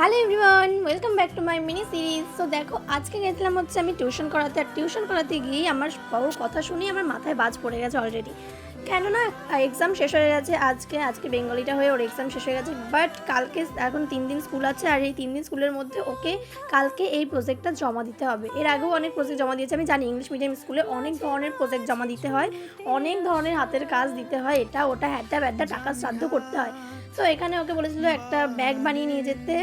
Hello everyone, welcome back to my mini series. So দেখো, আজকে গেছিলাম হচ্ছে আমি টিউশন করাতে। আর টিউশন করাতে গিয়েই আমার বাবুর কথা শুনেই আমার মাথায় বাজ পড়ে গেছে অলরেডি। কেননা এক্সাম শেষ হয়ে গেছে, আজকে বেঙ্গলিটা হয়ে ওর এক্সাম শেষ হয়ে গেছে। বাট কালকে এখন 3 দিন স্কুল আছে, আর এই 3 দিন স্কুলের মধ্যে ওকে কালকে এই প্রজেক্টটা জমা দিতে হবে। এর আগেও অনেক প্রজেক্ট জমা দিয়েছে, আমি জানি ইংলিশ মিডিয়াম স্কুলে অনেক ধরনের প্রজেক্ট জমা দিতে হয়, অনেক ধরনের হাতের কাজ দিতে হয়, এটা ওটা হ্যাড্ডা ব্যাড্ডা টাকা শ্রাদ্ধ করতে হয়। তো এখানে ওকে বলেছিল একটা ব্যাগ বানিয়ে নিয়ে যেতে,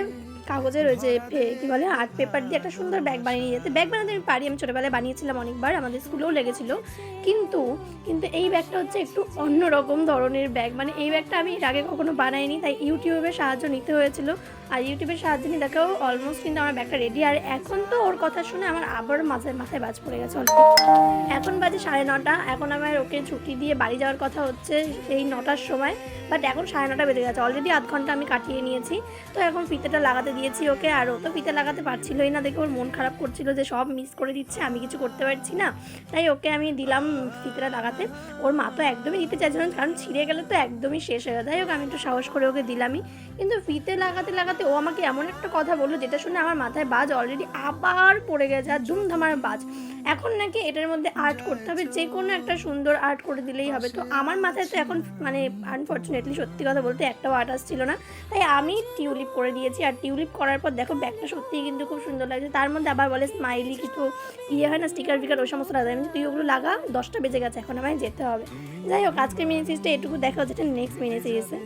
কাগজের ওই যে কী বলে আর্ট পেপার দিয়ে একটা সুন্দর ব্যাগ বানিয়ে নিয়ে যেতে। ব্যাগ বানাতে আমি পারি, আমি ছোটোবেলায় বানিয়েছিলাম অনেকবার, আমাদের স্কুলেও লেগেছিল। কিন্তু কিন্তু এই ব্যাগটা হচ্ছে একটু অন্যরকম ধরনের ব্যাগ, মানে এই ব্যাগটা আমি এর আগে কখনো বানাইনি, তাই ইউটিউবের সাহায্য নিতে হয়েছিল। আর ইউটিউবের সাহায্য নিয়ে দেখাও অলমোস্ট কিন্তু আমার ব্যাগটা রেডি। আর এখন তো ওর কথা শুনে আমার আবার মাথায় বাজ পড়ে গেছে অলরেডি। এখন বাজে 9:30, এখন আমার ওকে ছুটি দিয়ে বাড়ি যাওয়ার কথা হচ্ছে এই 9টার সময়। বাট এখন 9:30 বেজে গেছে, অলরেডি আধ ঘন্টা আমি কাটিয়ে নিয়েছি। তো এখন ফিতেটা লাগাতে দিয়েছি ওকে, আর ও তো ফিতে লাগাতে পারছিলই না, দেখে ওর মন খারাপ করছিল যে সব মিস করে দিচ্ছে, আমি কিছু করতে পারছি না। তাই ওকে আমি দিলাম ফিতেটা লাগাতে। ওর মা তো একদমই দিতে চাইছিল না, কারণ ছিঁড়ে গেলে তো একদমই শেষ হয়ে যায়। তাই হোক, আমি একটু সাহস করে ওকে দিলামই। কিন্তু ফিতে লাগাতে লাগাতে ও আমাকে এমন একটা কথা বললো যেটা শুনে আমার মাথায় বাজ অলরেডি আবার পড়ে গেছে, আর ধুমধামার বাজ। এখন নাকি এটার মধ্যে আর্ট করতে হবে, যে কোনো একটা সুন্দর আর্ট করে দিলেই হবে। তো আমার মাথায় তো এখন মানে আনফর্চুনেটলি সত্যি কথা বলতে একটাও আর্ট আসছিল না, তাই আমি টিউলিপ করে দিয়েছি। আর টিউলিপ করার পর দেখো ব্যাগটা সত্যিই কিন্তু খুব সুন্দর লাগছে। তার মধ্যে আবার বলে স্মাইলি কিছু হয় না, স্টিকার ফিকার ওই সমস্ত লাগাই। তুই ওগুলো লাগা, 10টা বেজে গেছে, এখন আমায় যেতে হবে। যাই হোক, আজকের মিনি সিরিজটা এটুকু দেখা হচ্ছে নেক্সট মিনি সিরিজে।